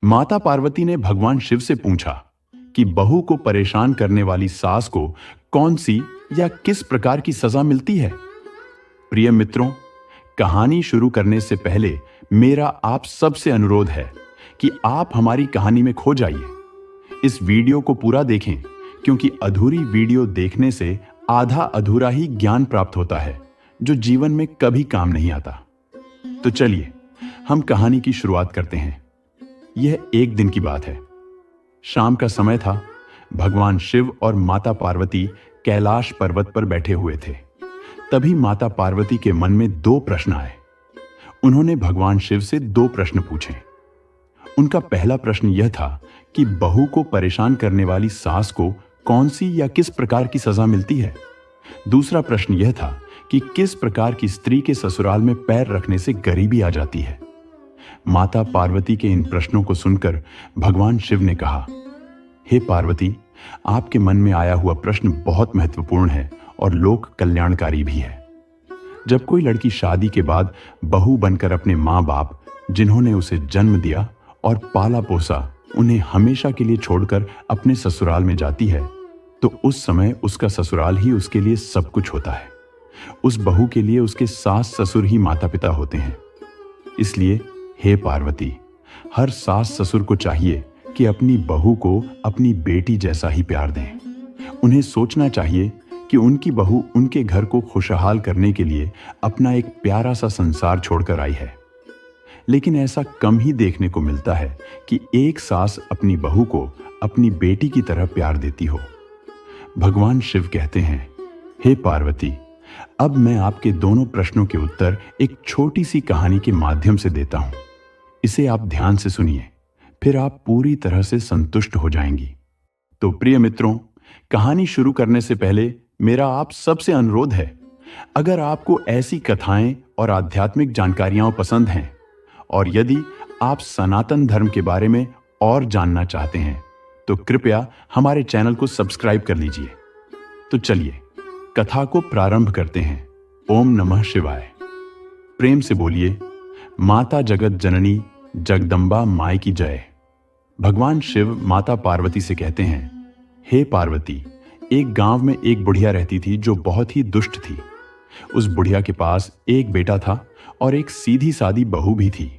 माता पार्वती ने भगवान शिव से पूछा कि बहू को परेशान करने वाली सास को कौन सी या किस प्रकार की सजा मिलती है। प्रिय मित्रों, कहानी शुरू करने से पहले मेरा आप सबसे अनुरोध है कि आप हमारी कहानी में खो जाइए। इस वीडियो को पूरा देखें, क्योंकि अधूरी वीडियो देखने से आधा अधूरा ही ज्ञान प्राप्त होता है, जो जीवन में कभी काम नहीं आता। तो चलिए हम कहानी की शुरुआत करते हैं। यह एक दिन की बात है। शाम का समय था। भगवान शिव और माता पार्वती कैलाश पर्वत पर बैठे हुए थे। तभी माता पार्वती के मन में दो प्रश्न आए। उन्होंने भगवान शिव से दो प्रश्न पूछे। उनका पहला प्रश्न यह था कि बहू को परेशान करने वाली सास को कौन सी या किस प्रकार की सजा मिलती है। दूसरा प्रश्न यह था कि किस प्रकार की स्त्री के ससुराल में पैर रखने से गरीबी आ जाती है। माता पार्वती के इन प्रश्नों को सुनकर भगवान शिव ने कहा, हे पार्वती, आपके मन में आया हुआ प्रश्न बहुत महत्वपूर्ण है और लोक कल्याणकारी भी है। जब कोई लड़की शादी के बाद बहू बनकर अपने माँ बाप, जिन्होंने उसे जन्म दिया और पाला पोसा, उन्हें हमेशा के लिए छोड़कर अपने ससुराल में जाती है, तो उस समय उसका ससुराल ही उसके लिए सब कुछ होता है। उस बहू के लिए उसके सास ससुर ही माता पिता होते हैं। इसलिए हे पार्वती, हर सास ससुर को चाहिए कि अपनी बहू को अपनी बेटी जैसा ही प्यार दें। उन्हें सोचना चाहिए कि उनकी बहू उनके घर को खुशहाल करने के लिए अपना एक प्यारा सा संसार छोड़कर आई है। लेकिन ऐसा कम ही देखने को मिलता है कि एक सास अपनी बहू को अपनी बेटी की तरह प्यार देती हो। भगवान शिव कहते हैं, हे पार्वती, अब मैं आपके दोनों प्रश्नों के उत्तर एक छोटी सी कहानी के माध्यम से देता हूं। इसे आप ध्यान से सुनिए, फिर आप पूरी तरह से संतुष्ट हो जाएंगी। तो प्रिय मित्रों, कहानी शुरू करने से पहले मेरा आप सबसे अनुरोध है, अगर आपको ऐसी कथाएं और आध्यात्मिक जानकारियां पसंद हैं, और यदि आप सनातन धर्म के बारे में और जानना चाहते हैं, तो कृपया हमारे चैनल को सब्सक्राइब कर लीजिए। तो चलिए कथा को प्रारंभ करते हैं। ओम नमः शिवाय। प्रेम से बोलिए, माता जगत जननी जगदम्बा माई की जय। भगवान शिव माता पार्वती से कहते हैं, हे पार्वती, एक गांव में एक बुढ़िया रहती थी जो बहुत ही दुष्ट थी। उस बुढ़िया के पास एक बेटा था और एक सीधी सादी बहू भी थी।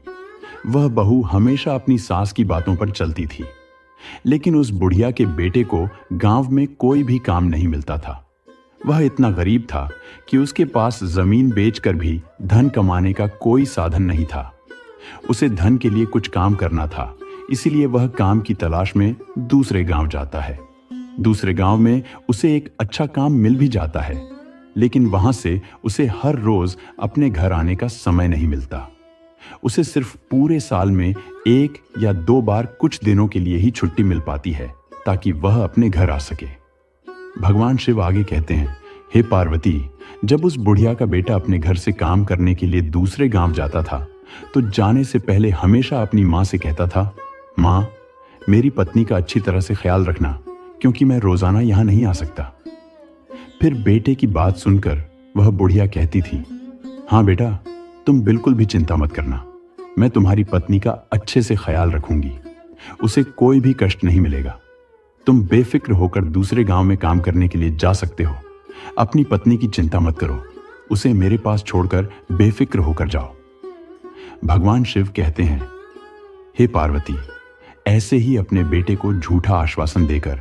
वह बहू हमेशा अपनी सास की बातों पर चलती थी, लेकिन उस बुढ़िया के बेटे को गांव में कोई भी काम नहीं मिलता था। वह इतना गरीब था कि उसके पास जमीन बेचकर भी धन कमाने का कोई साधन नहीं था। उसे धन के लिए कुछ काम करना था, इसीलिए वह काम की तलाश में दूसरे गांव जाता है। दूसरे गांव में उसे एक अच्छा काम मिल भी जाता है, लेकिन वहां से उसे हर रोज अपने घर आने का समय नहीं मिलता। उसे सिर्फ पूरे साल में एक या दो बार कुछ दिनों के लिए ही छुट्टी मिल पाती है, ताकि वह अपने घर आ सके। भगवान शिव आगे कहते हैं, हे पार्वती, जब उस बुढ़िया का बेटा अपने घर से काम करने के लिए दूसरे गांव जाता था, तो जाने से पहले हमेशा अपनी माँ से कहता था, माँ, मेरी पत्नी का अच्छी तरह से ख्याल रखना, क्योंकि मैं रोजाना यहाँ नहीं आ सकता। फिर बेटे की बात सुनकर वह बुढ़िया कहती थी, हाँ बेटा, तुम बिल्कुल भी चिंता मत करना, मैं तुम्हारी पत्नी का अच्छे से ख्याल रखूंगी। उसे कोई भी कष्ट नहीं मिलेगा। तुम बेफिक्र होकर दूसरे गांव में काम करने के लिए जा सकते हो। अपनी पत्नी की चिंता मत करो, उसे मेरे पास छोड़कर बेफिक्र होकर जाओ। भगवान शिव कहते हैं, हे पार्वती, ऐसे ही अपने बेटे को झूठा आश्वासन देकर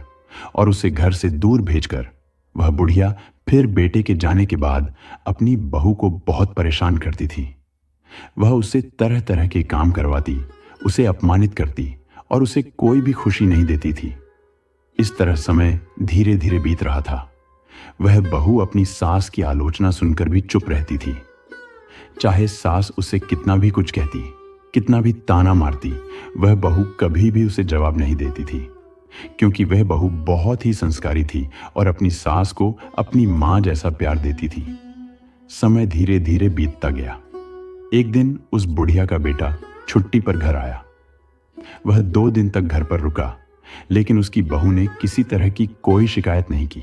और उसे घर से दूर भेजकर वह बुढ़िया फिर बेटे के जाने के बाद अपनी बहू को बहुत परेशान करती थी। वह उससे तरह तरह के काम करवाती, उसे अपमानित करती और उसे कोई भी खुशी नहीं देती थी। इस तरह समय धीरे धीरे बीत रहा था। वह बहू अपनी सास की आलोचना सुनकर भी चुप रहती थी। चाहे सास उसे कितना भी कुछ कहती, कितना भी ताना मारती, वह बहू कभी भी उसे जवाब नहीं देती थी, क्योंकि वह बहू बहुत ही संस्कारी थी और अपनी सास को अपनी मां जैसा प्यार देती थी। समय धीरे धीरे बीतता गया। एक दिन उस बुढ़िया का बेटा छुट्टी पर घर आया। वह 2 दिन तक घर पर रुका, लेकिन उसकी बहू ने किसी तरह की कोई शिकायत नहीं की।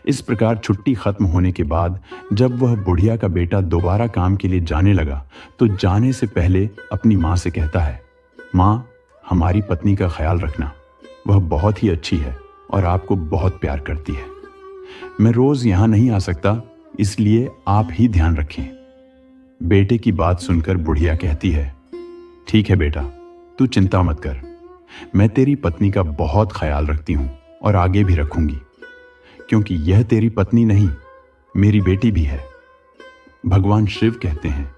इस प्रकार छुट्टी खत्म होने के बाद जब वह बुढ़िया का बेटा दोबारा काम के लिए जाने लगा, तो जाने से पहले अपनी माँ से कहता है, माँ, हमारी पत्नी का ख्याल रखना। वह बहुत ही अच्छी है और आपको बहुत प्यार करती है। मैं रोज यहां नहीं आ सकता, इसलिए आप ही ध्यान रखें। बेटे की बात सुनकर बुढ़िया कहती है, ठीक है बेटा, तू चिंता मत कर। मैं तेरी पत्नी का बहुत ख्याल रखती हूं और आगे भी रखूंगी, क्योंकि यह तेरी पत्नी नहीं, मेरी बेटी भी है। भगवान शिव कहते हैं,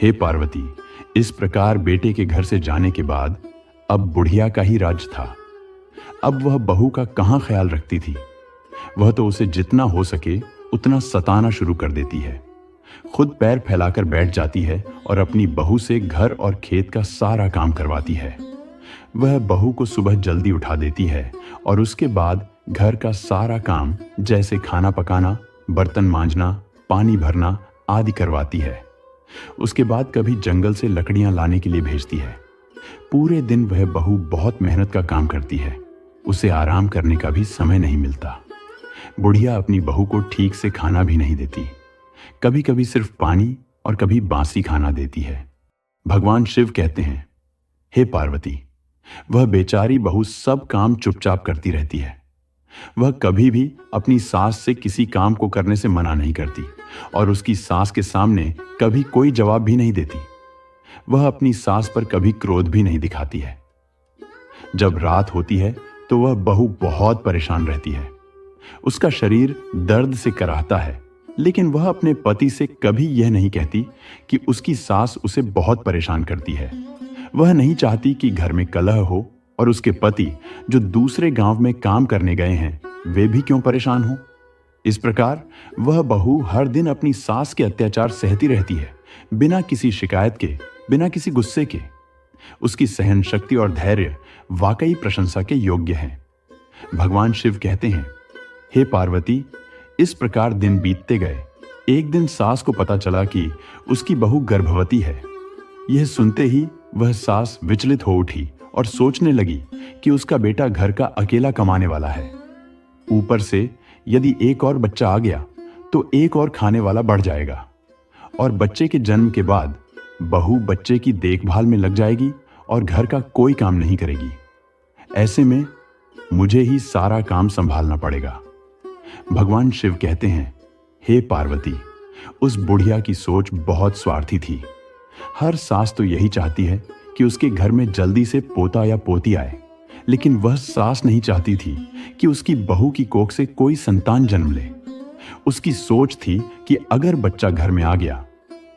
हे पार्वती, इस प्रकार बेटे के घर से जाने के बाद अब बुढ़िया का ही राज था। अब वह बहू का कहां ख्याल रखती थी। वह तो उसे जितना हो सके उतना सताना शुरू कर देती है। खुद पैर फैलाकर बैठ जाती है और अपनी बहू से घर और खेत का सारा काम करवाती है। वह बहू को सुबह जल्दी उठा देती है और उसके बाद घर का सारा काम, जैसे खाना पकाना, बर्तन मांजना, पानी भरना आदि करवाती है। उसके बाद कभी जंगल से लकड़ियां लाने के लिए भेजती है। पूरे दिन वह बहू बहुत मेहनत का काम करती है। उसे आराम करने का भी समय नहीं मिलता। बुढ़िया अपनी बहू को ठीक से खाना भी नहीं देती। कभी कभी सिर्फ पानी और कभी बासी खाना देती है। भगवान शिव कहते हैं, हे पार्वती, वह बेचारी बहू सब काम चुपचाप करती रहती है। वह कभी भी अपनी सास से किसी काम को करने से मना नहीं करती और उसकी सास के सामने कभी कोई जवाब भी नहीं देती। वह अपनी सास पर कभी क्रोध भी नहीं दिखाती है। जब रात होती है तो वह बहू बहुत परेशान रहती है। उसका शरीर दर्द से कराहता है, लेकिन वह अपने पति से कभी यह नहीं कहती कि उसकी सास उसे बहुत परेशान करती है। वह नहीं चाहती कि घर में कलह हो और उसके पति, जो दूसरे गांव में काम करने गए हैं, वे भी क्यों परेशान हो। इस प्रकार वह बहू हर दिन अपनी सास के अत्याचार सहती रहती है, बिना किसी शिकायत के, बिना किसी गुस्से के। उसकी सहन शक्ति और धैर्य वाकई प्रशंसा के योग्य हैं। भगवान शिव कहते हैं, हे पार्वती, इस प्रकार दिन बीतते गए। एक दिन सास को पता चला कि उसकी बहू गर्भवती है। यह सुनते ही वह सास विचलित हो उठी और सोचने लगी कि उसका बेटा घर का अकेला कमाने वाला है। ऊपर से यदि एक और बच्चा आ गया तो एक और खाने वाला बढ़ जाएगा और बच्चे के जन्म के बाद बहू बच्चे की देखभाल में लग जाएगी और घर का कोई काम नहीं करेगी। ऐसे में मुझे ही सारा काम संभालना पड़ेगा। भगवान शिव कहते हैं, हे पार्वती, उस बुढ़िया की सोच बहुत स्वार्थी थी। हर सास तो यही चाहती है कि उसके घर में जल्दी से पोता या पोती आए, लेकिन वह सास नहीं चाहती थी कि उसकी बहू की कोख से कोई संतान जन्म ले। उसकी सोच थी कि अगर बच्चा घर में आ गया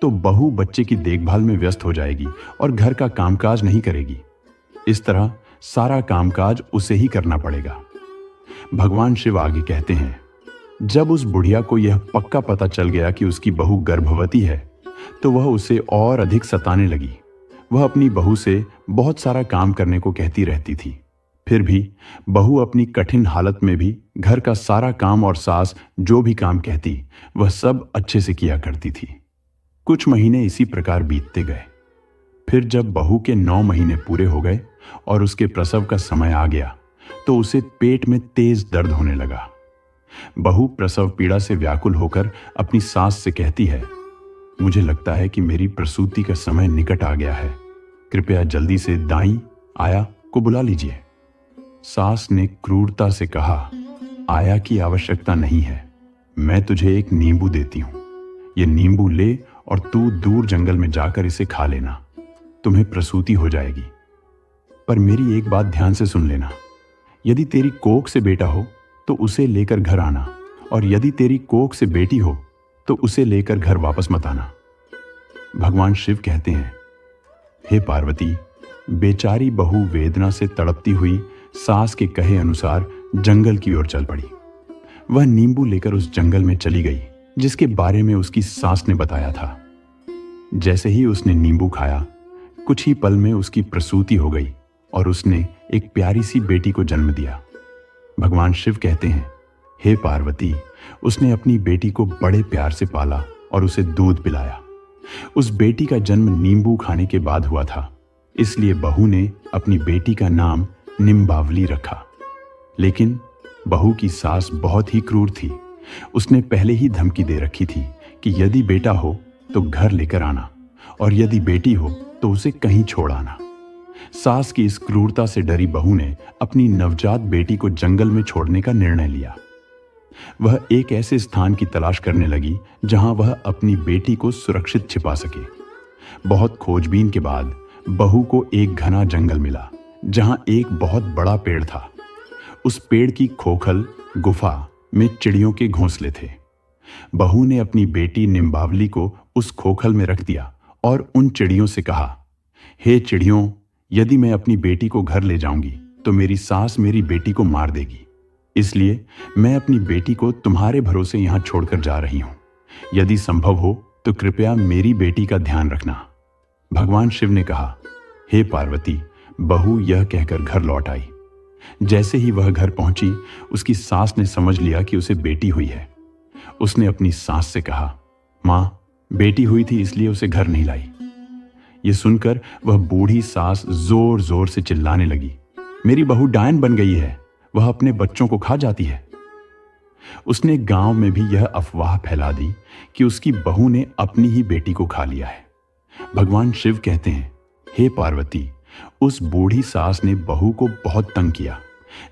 तो बहू बच्चे की देखभाल में व्यस्त हो जाएगी और घर का कामकाज नहीं करेगी। इस तरह सारा कामकाज उसे ही करना पड़ेगा। भगवान शिव आगे कहते हैं, जब उस बुढ़िया को यह पक्का पता चल गया कि उसकी बहू गर्भवती है तो वह उसे और अधिक सताने लगी। वह अपनी बहू से बहुत सारा काम करने को कहती रहती थी। फिर भी बहू अपनी कठिन हालत में भी घर का सारा काम और सास जो भी काम कहती वह सब अच्छे से किया करती थी। कुछ महीने इसी प्रकार बीतते गए। फिर जब बहू के 9 महीने पूरे हो गए और उसके प्रसव का समय आ गया तो उसे पेट में तेज दर्द होने लगा। बहू प्रसव पीड़ा से व्याकुल होकर अपनी सास से कहती है, मुझे लगता है कि मेरी प्रसूति का समय निकट आ गया है। कृपया जल्दी से दाई आया को बुला लीजिए। सास ने क्रूरता से कहा, आया की आवश्यकता नहीं है, मैं तुझे एक नींबू देती हूं। यह नींबू ले और तू दूर जंगल में जाकर इसे खा लेना, तुम्हें प्रसूति हो जाएगी। पर मेरी एक बात ध्यान से सुन लेना, यदि तेरी कोख से बेटा हो तो उसे लेकर घर आना, और यदि तेरी कोख से बेटी हो तो उसे लेकर घर वापस मत आना। भगवान शिव कहते हैं, हे पार्वती, बेचारी बहू वेदना से तड़पती हुई सास के कहे अनुसार जंगल की ओर चल पड़ी। वह नींबू लेकर उस जंगल में चली गई जिसके बारे में उसकी सास ने बताया था। जैसे ही उसने नींबू खाया, कुछ ही पल में उसकी प्रसूति हो गई और उसने एक प्यारी सी बेटी को जन्म दिया। भगवान शिव कहते हैं, हे पार्वती, उसने अपनी बेटी को बड़े प्यार से पाला और उसे दूध पिलाया। उस बेटी का जन्म नींबू खाने के बाद हुआ था, इसलिए बहू ने अपनी बेटी का नाम निम्बावली रखा। लेकिन बहू की सास बहुत ही क्रूर थी। उसने पहले ही धमकी दे रखी थी कि यदि बेटा हो तो घर लेकर आना और यदि बेटी हो तो उसे कहीं छोड़ आना। सास की इस क्रूरता से डरी बहू ने अपनी नवजात बेटी को जंगल में छोड़ने का निर्णय लिया। वह एक ऐसे स्थान की तलाश करने लगी जहां वह अपनी बेटी को सुरक्षित छिपा सके। बहुत खोजबीन के बाद बहू को एक घना जंगल मिला जहां एक बहुत बड़ा पेड़ था। उस पेड़ की खोखल गुफा में चिड़ियों के घोंसले थे। बहू ने अपनी बेटी निम्बावली को उस खोखल में रख दिया और उन चिड़ियों से कहा, हे चिड़ियों, यदि मैं अपनी बेटी को घर ले जाऊंगी तो मेरी सास मेरी बेटी को मार देगी, इसलिए मैं अपनी बेटी को तुम्हारे भरोसे यहां छोड़कर जा रही हूं। यदि संभव हो तो कृपया मेरी बेटी का ध्यान रखना। भगवान शिव ने कहा, हे पार्वती। बहू यह कहकर घर लौट आई। जैसे ही वह घर पहुंची, उसकी सास ने समझ लिया कि उसे बेटी हुई है। उसने अपनी सास से कहा, मां, बेटी हुई थी इसलिए उसे घर नहीं लाई। यह सुनकर वह बूढ़ी सास जोर जोर से चिल्लाने लगी, मेरी बहू डायन बन गई है, वह अपने बच्चों को खा जाती है। उसने गांव में भी यह अफवाह फैला दी कि उसकी बहू ने अपनी ही बेटी को खा लिया है। भगवान शिव कहते हैं, हे पार्वती, उस बूढ़ी सास ने बहू को बहुत तंग किया,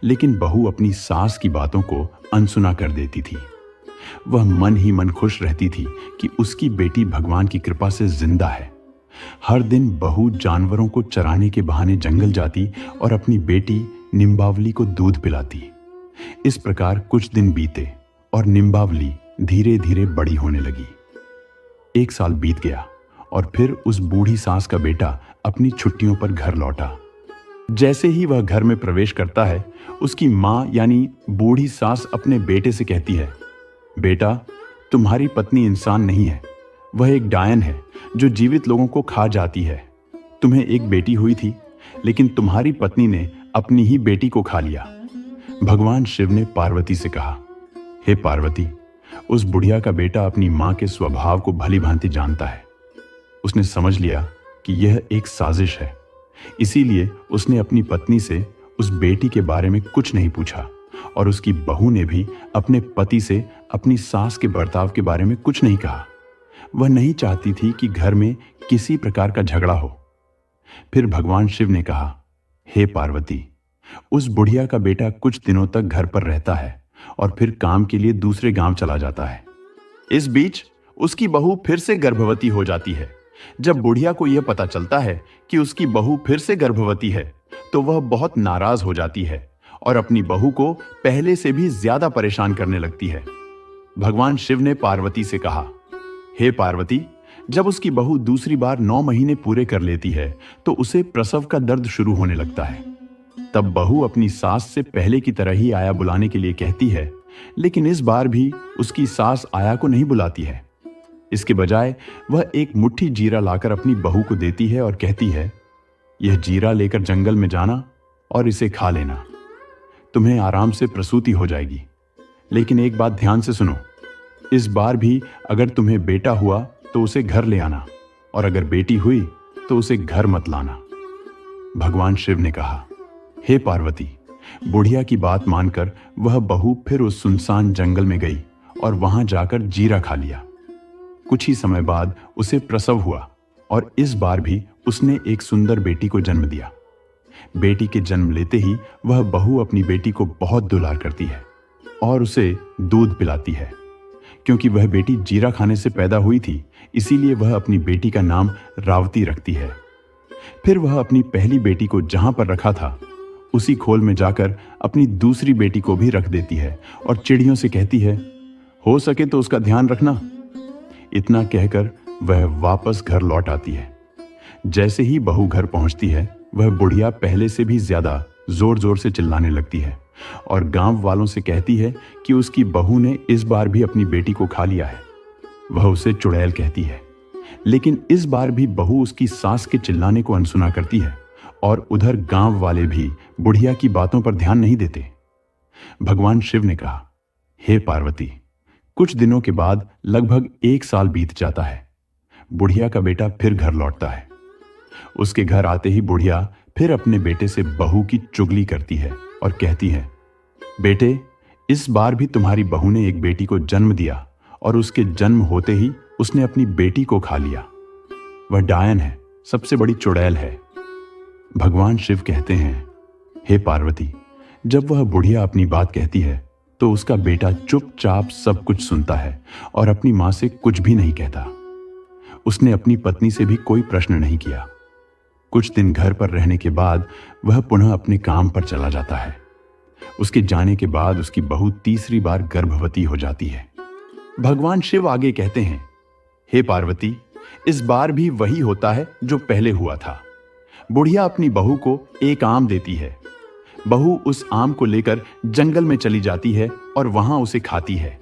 लेकिन बहू अपनी सास की बातों को अनसुना कर देती थी। वह मन ही मन खुश रहती थी कि उसकी बेटी भगवान की कृपा से जिंदा है। हर दिन बहू जानवरों को चराने के बहाने जंगल जाती और अपनी बेटी निम्बावली को दूध पिलाती। इस प्रकार कुछ दिन बीते और निम्बावली धीरे धीरे बड़ी होने लगी। 1 साल बीत गया और फिर उस बूढ़ी सास का बेटा अपनी छुट्टियों पर घर लौटा। जैसे ही वह घर में प्रवेश करता है, उसकी मां यानी बूढ़ी सास अपने बेटे से कहती है, बेटा, तुम्हारी पत्नी इंसान नहीं है, वह एक डायन है जो जीवित लोगों को खा जाती है। तुम्हें एक बेटी हुई थी, लेकिन तुम्हारी पत्नी ने अपनी ही बेटी को खा लिया। भगवान शिव ने पार्वती से कहा, हे पार्वती, उस बुढ़िया का बेटा अपनी मां के स्वभाव को भली भांति जानता है। उसने समझ लिया कि यह एक साजिश है, इसीलिए उसने अपनी पत्नी से उस बेटी के बारे में कुछ नहीं पूछा और उसकी बहू ने भी अपने पति से अपनी सास के बर्ताव के बारे में कुछ नहीं कहा। वह नहीं चाहती थी कि घर में किसी प्रकार का झगड़ा हो। फिर भगवान शिव ने कहा, हे पार्वती, उस बुढ़िया का बेटा कुछ दिनों तक घर पर रहता है और फिर काम के लिए दूसरे गांव चला जाता है। इस बीच उसकी बहू फिर से गर्भवती हो जाती है। जब बुढ़िया को यह पता चलता है कि उसकी बहू फिर से गर्भवती है, तो वह बहुत नाराज हो जाती है और अपनी बहू को पहले से भी ज्यादा परेशान करने लगती है। भगवान शिव ने पार्वती से कहा, हे पार्वती, जब उसकी बहू दूसरी बार 9 महीने पूरे कर लेती है तो उसे प्रसव का दर्द शुरू होने लगता है। तब बहू अपनी सास से पहले की तरह ही आया बुलाने के लिए कहती है, लेकिन इस बार भी उसकी सास आया को नहीं बुलाती है। इसके बजाय वह एक मुट्ठी जीरा लाकर अपनी बहू को देती है और कहती है, यह जीरा लेकर जंगल में जाना और इसे खा लेना, तुम्हें आराम से प्रसूति हो जाएगी। लेकिन एक बात ध्यान से सुनो, इस बार भी अगर तुम्हें बेटा हुआ तो उसे घर ले आना, और अगर बेटी हुई तो उसे घर मत लाना। भगवान शिव ने कहा, हे पार्वती, बुढ़िया की बात मानकर वह बहू फिर उस सुनसान जंगल में गई और वहां जाकर जीरा खा लिया। कुछ ही समय बाद उसे प्रसव हुआ और इस बार भी उसने एक सुंदर बेटी को जन्म दिया। बेटी के जन्म लेते ही वह बहू अपनी बेटी को बहुत दुलार करती है और उसे दूध पिलाती है। क्योंकि वह बेटी जीरा खाने से पैदा हुई थी, इसीलिए वह अपनी बेटी का नाम रावती रखती है। फिर वह अपनी पहली बेटी को जहां पर रखा था, उसी खोल में जाकर अपनी दूसरी बेटी को भी रख देती है और चिड़ियों से कहती है, हो सके तो उसका ध्यान रखना। इतना कहकर वह वापस घर लौट आती है। जैसे ही बहू घर पहुंचती है, वह बुढ़िया पहले से भी ज्यादा जोर जोर से चिल्लाने लगती है और गांव वालों से कहती है कि उसकी बहू ने इस बार भी अपनी बेटी को खा लिया है। वह उसे चुड़ैल कहती है, लेकिन इस बार भी बहू उसकी सास के चिल्लाने को अनसुना करती है और उधर गांव वाले भी बुढ़िया की बातों पर ध्यान नहीं देते। भगवान शिव ने कहा, हे पार्वती, कुछ दिनों के बाद लगभग 1 साल बीत जाता है। बुढ़िया का बेटा फिर घर लौटता है। उसके घर आते ही बुढ़िया फिर अपने बेटे से बहू की चुगली करती है और कहती है, बेटे, इस बार भी तुम्हारी बहू ने एक बेटी को जन्म दिया और उसके जन्म होते ही उसने अपनी बेटी को खा लिया। वह डायन है, सबसे बड़ी चुड़ैल है। भगवान शिव कहते हैं, हे पार्वती, जब वह बुढ़िया अपनी बात कहती है तो उसका बेटा चुपचाप सब कुछ सुनता है और अपनी मां से कुछ भी नहीं कहता। उसने अपनी पत्नी से भी कोई प्रश्न नहीं किया। कुछ दिन घर पर रहने के बाद वह पुनः अपने काम पर चला जाता है। उसके जाने के बाद उसकी बहू तीसरी बार गर्भवती हो जाती है। भगवान शिव आगे कहते हैं, हे पार्वती, इस बार भी वही होता है जो पहले हुआ था। बुढ़िया अपनी बहू को एक आम देती है। बहू उस आम को लेकर जंगल में चली जाती है और वहां उसे खाती है।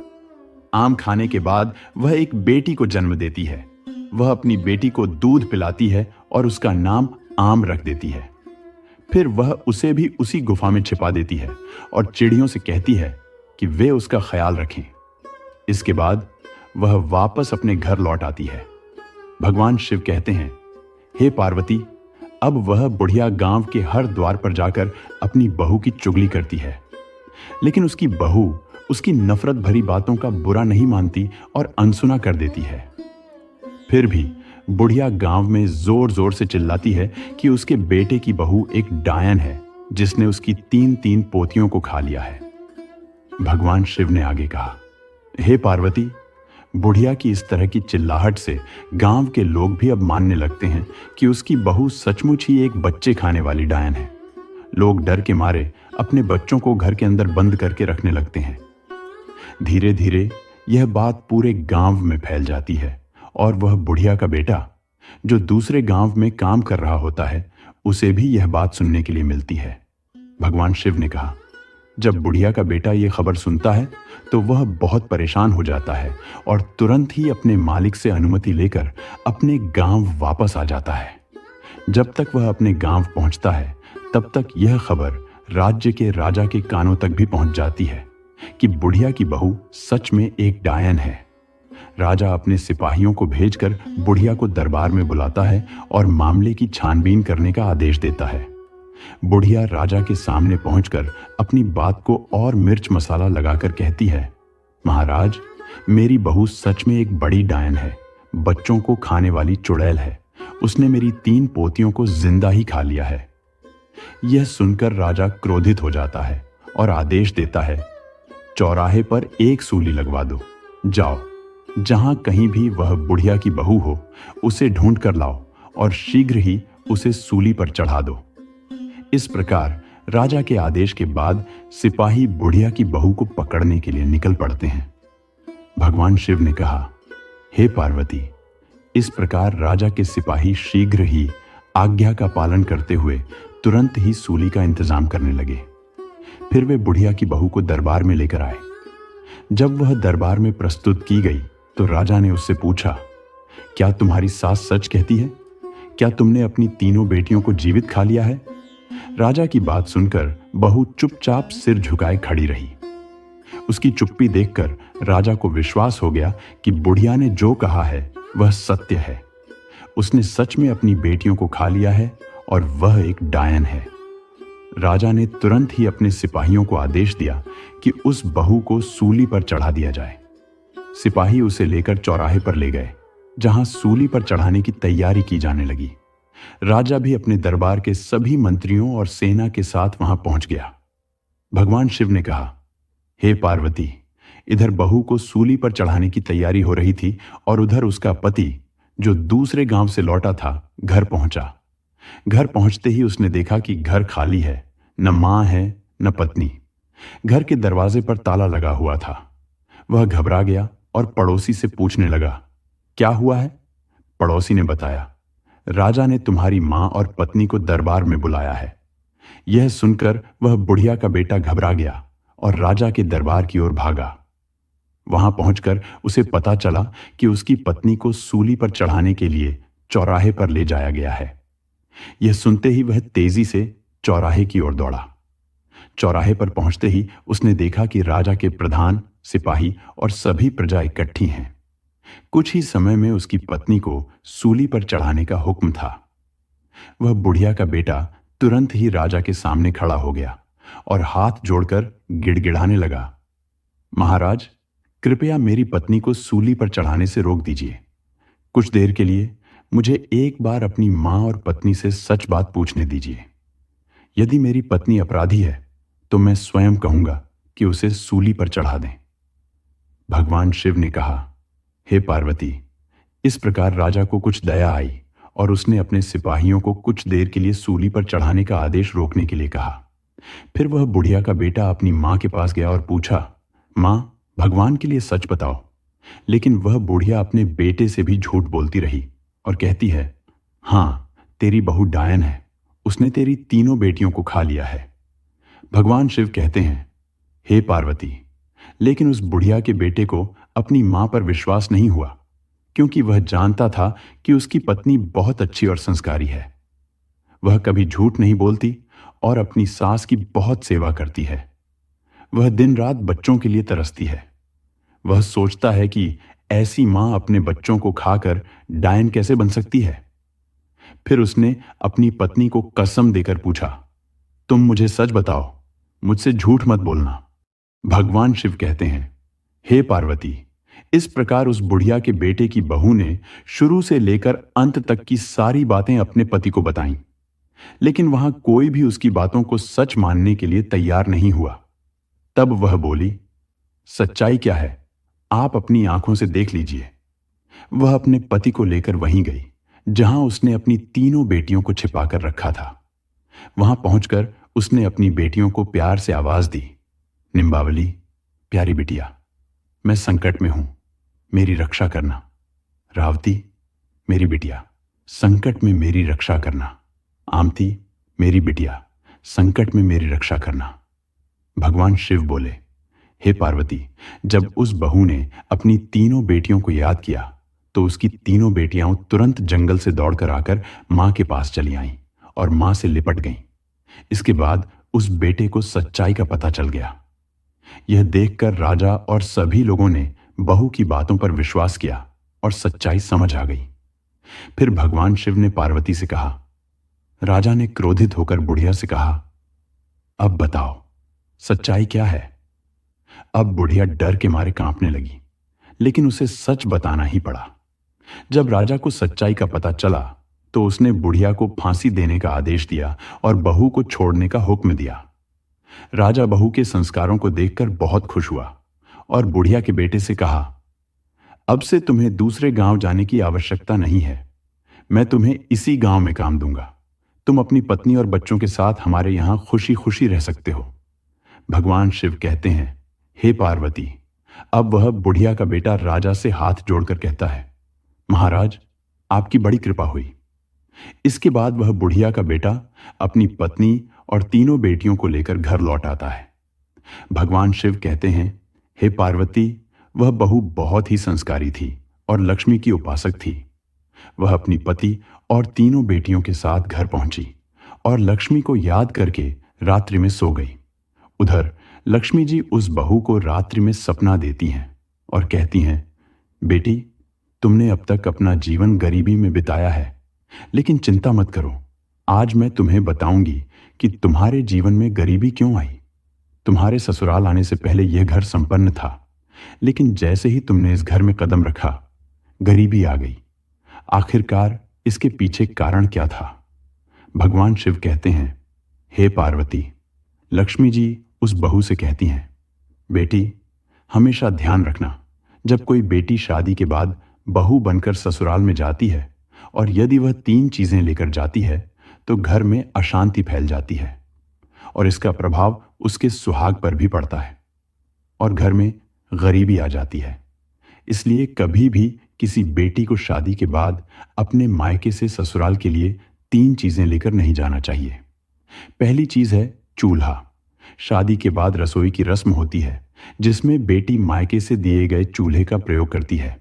आम खाने के बाद वह एक बेटी को जन्म देती है। वह अपनी बेटी को दूध पिलाती है और उसका नाम आम रख देती है। फिर वह उसे भी उसी गुफा में छिपा देती है और चिड़ियों से कहती है कि वे उसका ख्याल रखें। इसके बाद वह वापस अपने घर लौट आती है। भगवान शिव कहते हैं, हे पार्वती, अब वह बुढ़िया गांव के हर द्वार पर जाकर अपनी बहू की चुगली करती है, लेकिन उसकी बहू उसकी नफरत भरी बातों का बुरा नहीं मानती और अनसुना कर देती है। फिर भी बुढ़िया गांव में जोर जोर से चिल्लाती है कि उसके बेटे की बहू एक डायन है जिसने उसकी 3 पोतियों को खा लिया है। भगवान शिव ने आगे कहा, हे पार्वती, बुढ़िया की इस तरह की चिल्लाहट से गांव के लोग भी अब मानने लगते हैं कि उसकी बहू सचमुच ही एक बच्चे खाने वाली डायन है। लोग डर के मारे अपने बच्चों को घर के अंदर बंद करके रखने लगते हैं। धीरे धीरे यह बात पूरे गांव में फैल जाती है और वह बुढ़िया का बेटा, जो दूसरे गांव में काम कर रहा होता है, उसे भी यह बात सुनने के लिए मिलती है। भगवान शिव ने कहा, जब बुढ़िया का बेटा यह खबर सुनता है तो वह बहुत परेशान हो जाता है और तुरंत ही अपने मालिक से अनुमति लेकर अपने गांव वापस आ जाता है। जब तक वह अपने गांव पहुंचता है तब तक यह खबर राज्य के राजा के कानों तक भी पहुंच जाती है कि बुढ़िया की बहू सच में एक डायन है। राजा अपने सिपाहियों को भेजकर बुढ़िया को दरबार में बुलाता है और मामले की छानबीन करने का आदेश देता है। बुढ़िया राजा के सामने पहुंचकर अपनी बात को और मिर्च मसाला लगाकर कहती है, महाराज, मेरी बहू सच में एक बड़ी डायन है, बच्चों को खाने वाली चुड़ैल है। उसने मेरी 3 पोतियों को जिंदा ही खा लिया है। यह सुनकर राजा क्रोधित हो जाता है और आदेश देता है, चौराहे पर एक सूली लगवा दो। जाओ, जहां कहीं भी वह बुढ़िया की बहू हो उसे ढूंढ कर लाओ और शीघ्र ही उसे सूली पर चढ़ा दो। इस प्रकार राजा के आदेश के बाद सिपाही बुढ़िया की बहू को पकड़ने के लिए निकल पड़ते हैं। भगवान शिव ने कहा, हे पार्वती, इस प्रकार राजा के सिपाही शीघ्र ही आज्ञा का पालन करते हुए तुरंत ही सूली का इंतजाम करने लगे। फिर वे बुढ़िया की बहू को दरबार में लेकर आए। जब वह दरबार में प्रस्तुत की गई तो राजा ने उससे पूछा, क्या तुम्हारी सास सच कहती है? क्या तुमने अपनी 3 बेटियों को जीवित खा लिया है? राजा की बात सुनकर बहू चुपचाप सिर झुकाए खड़ी रही। उसकी चुप्पी देखकर राजा को विश्वास हो गया कि बुढ़िया ने जो कहा है वह सत्य है। उसने सच में अपनी बेटियों को खा लिया है और वह एक डायन है। राजा ने तुरंत ही अपने सिपाहियों को आदेश दिया कि उस बहू को सूली पर चढ़ा दिया जाए। सिपाही उसे लेकर चौराहे पर ले गए, जहां सूली पर चढ़ाने की तैयारी की जाने लगी। राजा भी अपने दरबार के सभी मंत्रियों और सेना के साथ वहां पहुंच गया। भगवान शिव ने कहा, हे पार्वती, इधर बहू को सूली पर चढ़ाने की तैयारी हो रही थी और उधर उसका पति, जो दूसरे गांव से लौटा था, घर पहुंचा। घर पहुंचते ही उसने देखा कि घर खाली है, न मां है न पत्नी। घर के दरवाजे पर ताला लगा हुआ था। वह घबरा गया और पड़ोसी से पूछने लगा, क्या हुआ है? पड़ोसी ने बताया, राजा ने तुम्हारी मां और पत्नी को दरबार में बुलाया है। यह सुनकर वह बुढ़िया का बेटा घबरा गया और राजा के दरबार की ओर भागा। वहां पहुंचकर उसे पता चला कि उसकी पत्नी को सूली पर चढ़ाने के लिए चौराहे पर ले जाया गया है। यह सुनते ही वह तेजी से चौराहे की ओर दौड़ा। चौराहे पर पहुंचते ही उसने देखा कि राजा के प्रधान, सिपाही और सभी प्रजा इकट्ठी हैं। कुछ ही समय में उसकी पत्नी को सूली पर चढ़ाने का हुक्म था। वह बुढ़िया का बेटा तुरंत ही राजा के सामने खड़ा हो गया और हाथ जोड़कर गिड़गिड़ाने लगा, महाराज, कृपया मेरी पत्नी को सूली पर चढ़ाने से रोक दीजिए। कुछ देर के लिए मुझे एक बार अपनी मां और पत्नी से सच बात पूछने दीजिए। यदि मेरी पत्नी अपराधी है तो मैं स्वयं कहूंगा कि उसे सूली पर चढ़ा दें। भगवान शिव ने कहा, हे पार्वती, इस प्रकार राजा को कुछ दया आई और उसने अपने सिपाहियों को कुछ देर के लिए सूली पर चढ़ाने का आदेश रोकने के लिए कहा। फिर वह बुढ़िया का बेटा अपनी मां के पास गया और पूछा, मां, भगवान के लिए सच बताओ। लेकिन वह बुढ़िया अपने बेटे से भी झूठ बोलती रही और कहती है, हां, तेरी बहू डायन है, उसने तेरी तीनों बेटियों को खा लिया है। भगवान शिव कहते हैं, हे पार्वती, लेकिन उस बुढ़िया के बेटे को अपनी मां पर विश्वास नहीं हुआ, क्योंकि वह जानता था कि उसकी पत्नी बहुत अच्छी और संस्कारी है। वह कभी झूठ नहीं बोलती और अपनी सास की बहुत सेवा करती है। वह दिन रात बच्चों के लिए तरसती है। वह सोचता है कि ऐसी मां अपने बच्चों को खाकर डायन कैसे बन सकती है। फिर उसने अपनी पत्नी को कसम देकर पूछा, तुम मुझे सच बताओ, मुझसे झूठ मत बोलना। भगवान शिव कहते हैं, हे पार्वती, इस प्रकार उस बुढ़िया के बेटे की बहू ने शुरू से लेकर अंत तक की सारी बातें अपने पति को बताईं, लेकिन वहां कोई भी उसकी बातों को सच मानने के लिए तैयार नहीं हुआ। तब वह बोली, सच्चाई क्या है, आप अपनी आंखों से देख लीजिए। वह अपने पति को लेकर वहीं गई जहां उसने अपनी तीनों बेटियों को छिपाकर रखा था। वहां पहुंचकर उसने अपनी बेटियों को प्यार से आवाज दी, निम्बावली, प्यारी बिटिया, मैं संकट में हूं, मेरी रक्षा करना। रावती, मेरी बिटिया, संकट में मेरी रक्षा करना। आमती, मेरी बिटिया, संकट में मेरी रक्षा करना। भगवान शिव बोले, हे पार्वती, जब उस बहू ने अपनी तीनों बेटियों को याद किया तो उसकी तीनों बेटियां तुरंत जंगल से दौड़कर आकर मां के पास चली आईं और मां से लिपट गईं। इसके बाद उस बेटे को सच्चाई का पता चल गया। यह देखकर राजा और सभी लोगों ने बहू की बातों पर विश्वास किया और सच्चाई समझ आ गई। फिर भगवान शिव ने पार्वती से कहा, राजा ने क्रोधित होकर बुढ़िया से कहा, अब बताओ सच्चाई क्या है। अब बुढ़िया डर के मारे कांपने लगी, लेकिन उसे सच बताना ही पड़ा। जब राजा को सच्चाई का पता चला तो उसने बुढ़िया को फांसी देने का आदेश दिया और बहू को छोड़ने का हुक्म दिया। राजा बहू के संस्कारों को देखकर बहुत खुश हुआ और बुढ़िया के बेटे से कहा, अब से तुम्हें दूसरे गांव जाने की आवश्यकता नहीं है, मैं तुम्हें इसी गांव में काम दूंगा। तुम अपनी पत्नी और बच्चों के साथ हमारे यहां खुशी खुशी रह सकते हो। भगवान शिव कहते हैं, हे पार्वती, अब वह बुढ़िया का बेटा राजा से हाथ जोड़कर कहता है, महाराज, आपकी बड़ी कृपा हुई। इसके बाद वह बुढ़िया का बेटा अपनी पत्नी और तीनों बेटियों को लेकर घर लौट आता है। भगवान शिव कहते हैं, हे पार्वती, वह बहू बहुत ही संस्कारी थी और लक्ष्मी की उपासक थी। वह अपनी पति और तीनों बेटियों के साथ घर पहुंची और लक्ष्मी को याद करके रात्रि में सो गई। उधर लक्ष्मी जी उस बहू को रात्रि में सपना देती हैं और कहती हैं, बेटी, तुमने अब तक अपना जीवन गरीबी में बिताया है, लेकिन चिंता मत करो, आज मैं तुम्हें बताऊंगी कि तुम्हारे जीवन में गरीबी क्यों आई। तुम्हारे ससुराल आने से पहले यह घर संपन्न था, लेकिन जैसे ही तुमने इस घर में कदम रखा, गरीबी आ गई। आखिरकार इसके पीछे कारण क्या था? भगवान शिव कहते हैं, हे पार्वती, लक्ष्मी जी उस बहू से कहती हैं, बेटी, हमेशा ध्यान रखना, जब कोई बेटी शादी के बाद बहू बनकर ससुराल में जाती है और यदि वह 3 चीजें लेकर जाती है तो घर में अशांति फैल जाती है और इसका प्रभाव उसके सुहाग पर भी पड़ता है और घर में गरीबी आ जाती है। इसलिए कभी भी किसी बेटी को शादी के बाद अपने मायके से ससुराल के लिए 3 चीजें लेकर नहीं जाना चाहिए। पहली चीज है चूल्हा। शादी के बाद रसोई की रस्म होती है जिसमें बेटी मायके से दिए गए चूल्हे का प्रयोग करती है।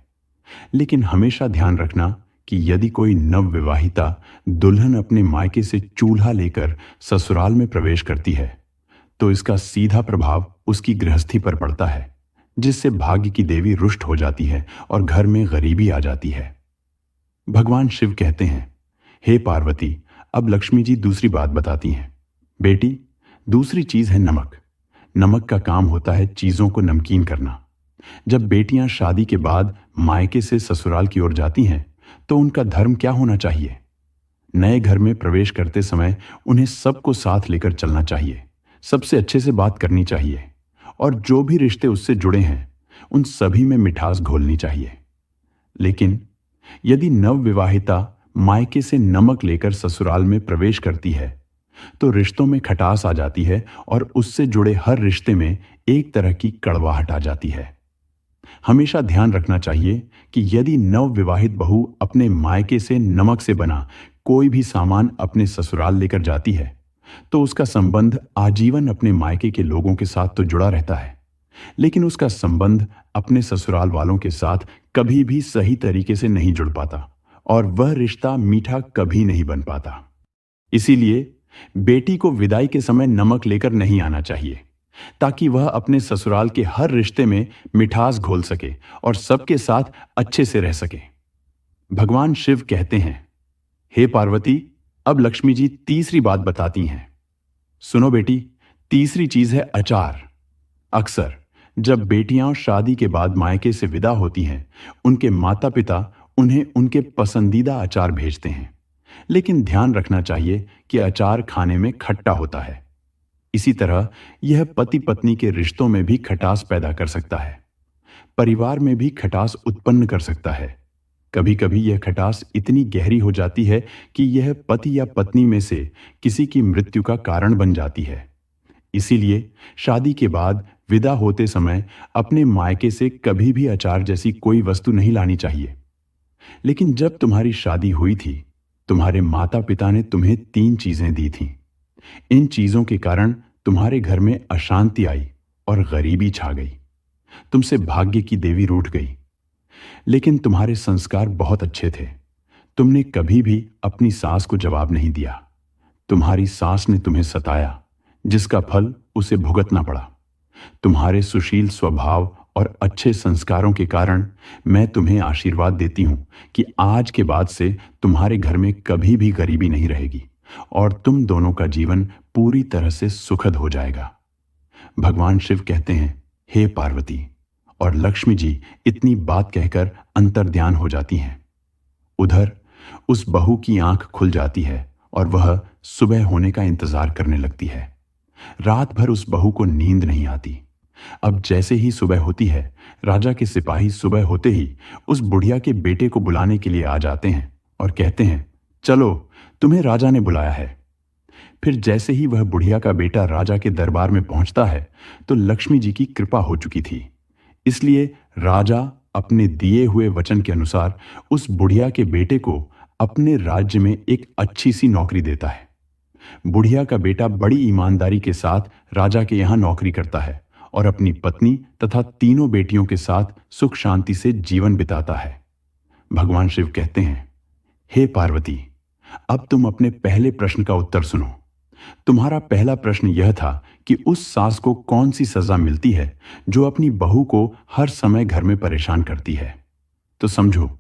लेकिन हमेशा ध्यान रखना कि यदि कोई नवविवाहिता दुल्हन अपने मायके से चूल्हा लेकर ससुराल में प्रवेश करती है तो इसका सीधा प्रभाव उसकी गृहस्थी पर पड़ता है, जिससे भाग्य की देवी रुष्ट हो जाती है और घर में गरीबी आ जाती है। भगवान शिव कहते हैं, हे पार्वती, अब लक्ष्मी जी दूसरी बात बताती हैं, बेटी, दूसरी चीज है नमक। नमक का काम होता है चीजों को नमकीन करना। जब बेटियां शादी के बाद मायके से ससुराल की ओर जाती हैं तो उनका धर्म क्या होना चाहिए? नए घर में प्रवेश करते समय उन्हें सबको साथ लेकर चलना चाहिए, सबसे अच्छे से बात करनी चाहिए और जो भी रिश्ते उससे जुड़े हैं उन सभी में मिठास घोलनी चाहिए। लेकिन यदि नवविवाहिता मायके से नमक लेकर ससुराल में प्रवेश करती है तो रिश्तों में खटास आ जाती है और उससे जुड़े हर रिश्ते में एक तरह की कड़वाहट आ जाती है। हमेशा ध्यान रखना चाहिए कि यदि नवविवाहित बहू अपने मायके से नमक से बना कोई भी सामान अपने ससुराल लेकर जाती है तो उसका संबंध आजीवन अपने मायके के लोगों के साथ तो जुड़ा रहता है, लेकिन उसका संबंध अपने ससुराल वालों के साथ कभी भी सही तरीके से नहीं जुड़ पाता और वह रिश्ता मीठा कभी नहीं बन पाता। इसीलिए बेटी को विदाई के समय नमक लेकर नहीं आना चाहिए, ताकि वह अपने ससुराल के हर रिश्ते में मिठास घोल सके और सबके साथ अच्छे से रह सके। भगवान शिव कहते हैं, हे पार्वती, अब लक्ष्मी जी तीसरी बात बताती हैं। सुनो बेटी, तीसरी चीज है अचार। अक्सर जब बेटियां शादी के बाद मायके से विदा होती हैं, उनके माता पिता उन्हें उनके पसंदीदा अचार भेजते हैं, लेकिन ध्यान रखना चाहिए कि अचार खाने में खट्टा होता है। इसी तरह यह पति पत्नी के रिश्तों में भी खटास पैदा कर सकता है, परिवार में भी खटास उत्पन्न कर सकता है। कभी कभी यह खटास इतनी गहरी हो जाती है कि यह पति या पत्नी में से किसी की मृत्यु का कारण बन जाती है। इसीलिए शादी के बाद विदा होते समय अपने मायके से कभी भी अचार जैसी कोई वस्तु नहीं लानी चाहिए। लेकिन जब तुम्हारी शादी हुई थी, तुम्हारे माता पिता ने तुम्हें 3 चीजें दी थीं। इन चीजों के कारण तुम्हारे घर में अशांति आई और गरीबी छा गई। तुमसे भाग्य की देवी रूठ गई। लेकिन तुम्हारे संस्कार बहुत अच्छे थे। तुमने कभी भी अपनी सास को जवाब नहीं दिया। तुम्हारी सास ने तुम्हें सताया, जिसका फल उसे भुगतना पड़ा। तुम्हारे सुशील स्वभाव और अच्छे संस्कारों के कारण मैं तुम्हें आशीर्वाद देती हूं कि आज के बाद से तुम्हारे घर में कभी भी गरीबी नहीं रहेगी और तुम दोनों का जीवन पूरी तरह से सुखद हो जाएगा। भगवान शिव कहते हैं, हे पार्वती, और लक्ष्मी जी इतनी बात कहकर अंतर्ध्यान हो जाती हैं। उधर उस बहू की आंख खुल जाती है और वह सुबह होने का इंतजार करने लगती है। रात भर उस बहू को नींद नहीं आती। अब जैसे ही सुबह होती है, राजा के सिपाही सुबह होते ही उस बुढ़िया के बेटे को बुलाने के लिए आ जाते हैं और कहते हैं, चलो, तुम्हें राजा ने बुलाया है। फिर जैसे ही वह बुढ़िया का बेटा राजा के दरबार में पहुंचता है तो लक्ष्मी जी की कृपा हो चुकी थी। इसलिए राजा अपने दिए हुए वचन के अनुसार उस बुढ़िया के बेटे को अपने राज्य में एक अच्छी सी नौकरी देता है। बुढ़िया का बेटा बड़ी ईमानदारी के साथ राजा के यहाँ नौकरी करता है और अपनी पत्नी तथा तीनों बेटियों के साथ सुख शांति से जीवन बिताता है। भगवान शिव कहते हैं, हे पार्वती, अब तुम अपने पहले प्रश्न का उत्तर सुनो। तुम्हारा पहला प्रश्न यह था कि उस सास को कौन सी सजा मिलती है जो अपनी बहू को हर समय घर में परेशान करती है। तो समझो,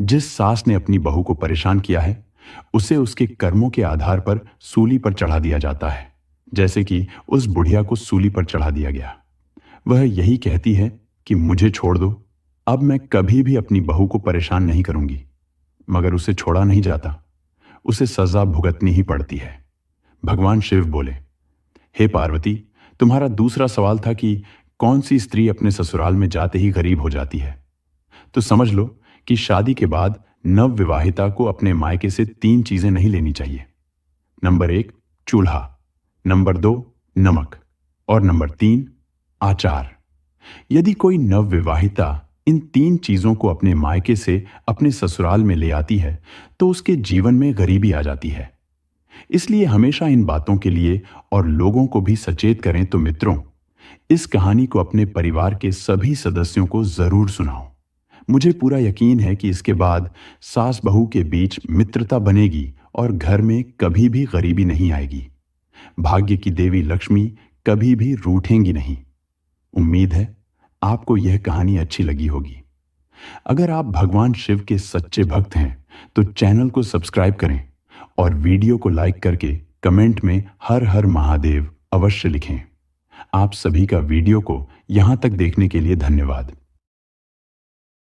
जिस सास ने अपनी बहू को परेशान किया है उसे उसके कर्मों के आधार पर सूली पर चढ़ा दिया जाता है, जैसे कि उस बुढ़िया को सूली पर चढ़ा दिया गया। वह यही कहती है कि मुझे छोड़ दो, अब मैं कभी भी अपनी बहू को परेशान नहीं करूंगी। मगर उसे छोड़ा नहीं जाता, उसे सजा भुगतनी ही पड़ती है। भगवान शिव बोले, हे पार्वती, तुम्हारा दूसरा सवाल था कि कौन सी स्त्री अपने ससुराल में जाते ही गरीब हो जाती है। तो समझ लो कि शादी के बाद नवविवाहिता को अपने मायके से 3 चीजें नहीं लेनी चाहिए। नंबर 1 चूल्हा, नंबर 2 नमक और नंबर 3 आचार। यदि कोई नवविवाहिता इन 3 चीजों को अपने मायके से अपने ससुराल में ले आती है तो उसके जीवन में गरीबी आ जाती है। इसलिए हमेशा इन बातों के लिए और लोगों को भी सचेत करें। तो मित्रों, इस कहानी को अपने परिवार के सभी सदस्यों को जरूर सुनाओ। मुझे पूरा यकीन है कि इसके बाद सास बहू के बीच मित्रता बनेगी और घर में कभी भी गरीबी नहीं आएगी। भाग्य की देवी लक्ष्मी कभी भी रूठेंगी नहीं। उम्मीद है आपको यह कहानी अच्छी लगी होगी। अगर आप भगवान शिव के सच्चे भक्त हैं तो चैनल को सब्सक्राइब करें और वीडियो को लाइक करके कमेंट में हर हर महादेव अवश्य लिखें। आप सभी का वीडियो को यहां तक देखने के लिए धन्यवाद।